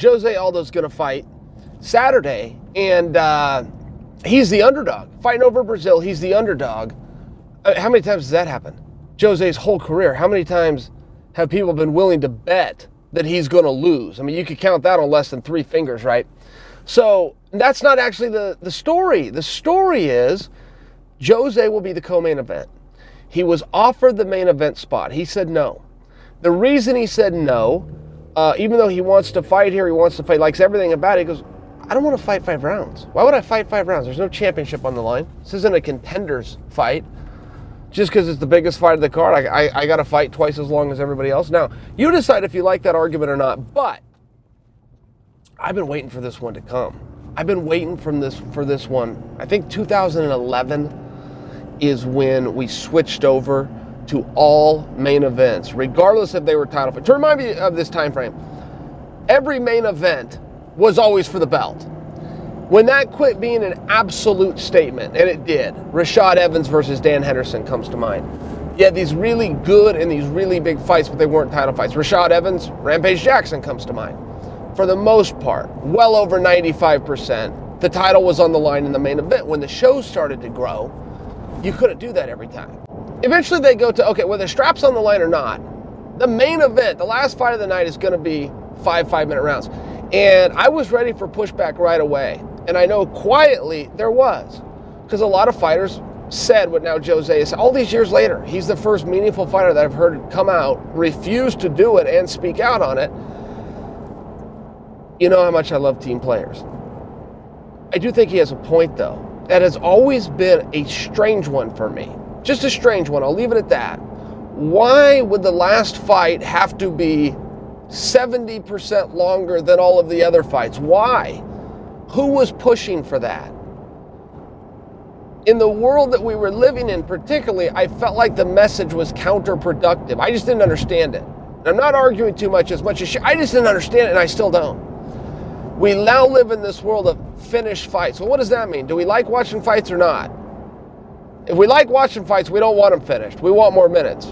Jose Aldo's going to fight Saturday, and he's the underdog. Fighting over Brazil, he's the underdog. How many times has that happened? Jose's whole career, how many times have people been willing to bet that he's going to lose? I mean, you could count that on less than 3 fingers, right? So that's not actually the story. The story is Jose will be the co-main event. He was offered the main event spot. He said no. The reason he said no, even though he wants to fight here, he wants to fight, likes everything about it, he goes, I don't want to fight 5 rounds. Why would I fight 5 rounds? There's no championship on the line. This isn't a contenders fight. Just because it's the biggest fight of the card, I got to fight twice as long as everybody else. Now, you decide if you like that argument or not, but I've been waiting for this one to come. I've been waiting for this one. I think 2011 is when we switched over to all main events, regardless if they were title fights. To remind me of this time frame, every main event was always for the belt. When that quit being an absolute statement, and it did, Rashad Evans versus Dan Henderson comes to mind. You had these really good and these really big fights, but they weren't title fights. Rashad Evans, Rampage Jackson comes to mind. For the most part, well over 95%, the title was on the line in the main event. When the show started to grow, you couldn't do that every time. Eventually they go to, okay, whether strap's on the line or not, the main event, the last fight of the night is going to be 5 5-minute rounds. And I was ready for pushback right away. And I know quietly there was, because a lot of fighters said what now Jose is. All these years later, he's the first meaningful fighter that I've heard come out, refuse to do it and speak out on it. You know how much I love team players. I do think he has a point, though. That has always been a strange one for me. Just a strange one. I'll leave it at that. Why would the last fight have to be 70% longer than all of the other fights? Why? Who was pushing for that? In the world that we were living in particularly, I felt like the message was counterproductive. I just didn't understand it. And I'm not arguing too much as I just didn't understand it, and I still don't. We now live in this world of finished fights. Well, what does that mean? Do we like watching fights or not? If we like watching fights, we don't want them finished. We want more minutes.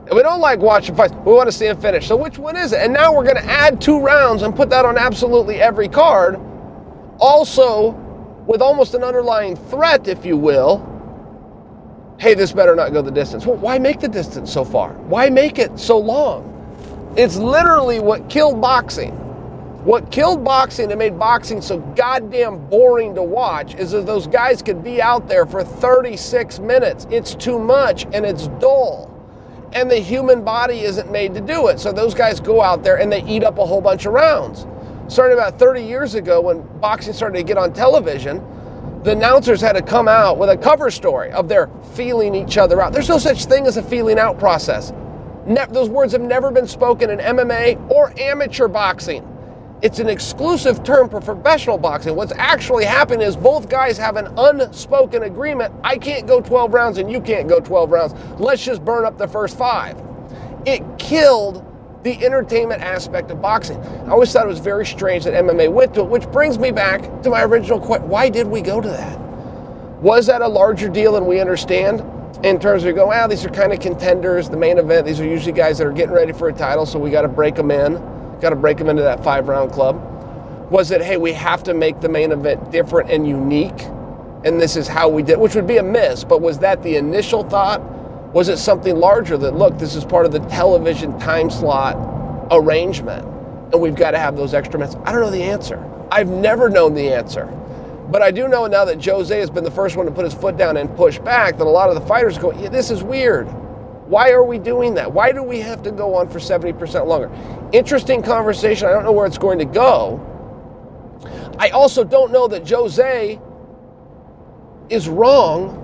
If we don't like watching fights, we want to see them finished. So which one is it? And now we're going to add 2 rounds and put that on absolutely every card. Also, with almost an underlying threat, if you will, hey, this better not go the distance. Well, why make the distance so far? Why make it so long? It's literally what killed boxing. What killed boxing and made boxing so goddamn boring to watch is that those guys could be out there for 36 minutes. It's too much and it's dull. And the human body isn't made to do it. So those guys go out there and they eat up a whole bunch of rounds. Starting about 30 years ago when boxing started to get on television, the announcers had to come out with a cover story of their feeling each other out. There's no such thing as a feeling out process. Those words have never been spoken in MMA or amateur boxing. It's an exclusive term for professional boxing. What's actually happening is both guys have an unspoken agreement. I can't go 12 rounds and you can't go 12 rounds. Let's just burn up the first 5. It killed the entertainment aspect of boxing. I always thought it was very strange that MMA went to it, which brings me back to my original question. Why did we go to that? Was that a larger deal than we understand? In terms of going, these are kind of contenders, the main event, these are usually guys that are getting ready for a title, so we got to break them in. Got to break them into that 5-round club. Was it, hey, we have to make the main event different and unique, and this is how we did, which would be a miss, but was that the initial thought? Was it something larger that, look, this is part of the television time slot arrangement, and we've got to have those extra minutes? I don't know the answer. I've never known the answer. But I do know now that Jose has been the first one to put his foot down and push back, that a lot of the fighters go, yeah, this is weird. Why are we doing that? Why do we have to go on for 70% longer? Interesting conversation. I don't know where it's going to go. I also don't know that Jose is wrong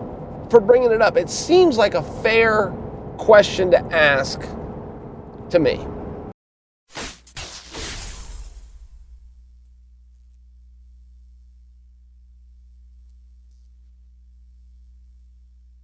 for bringing it up. It seems like a fair question to ask to me.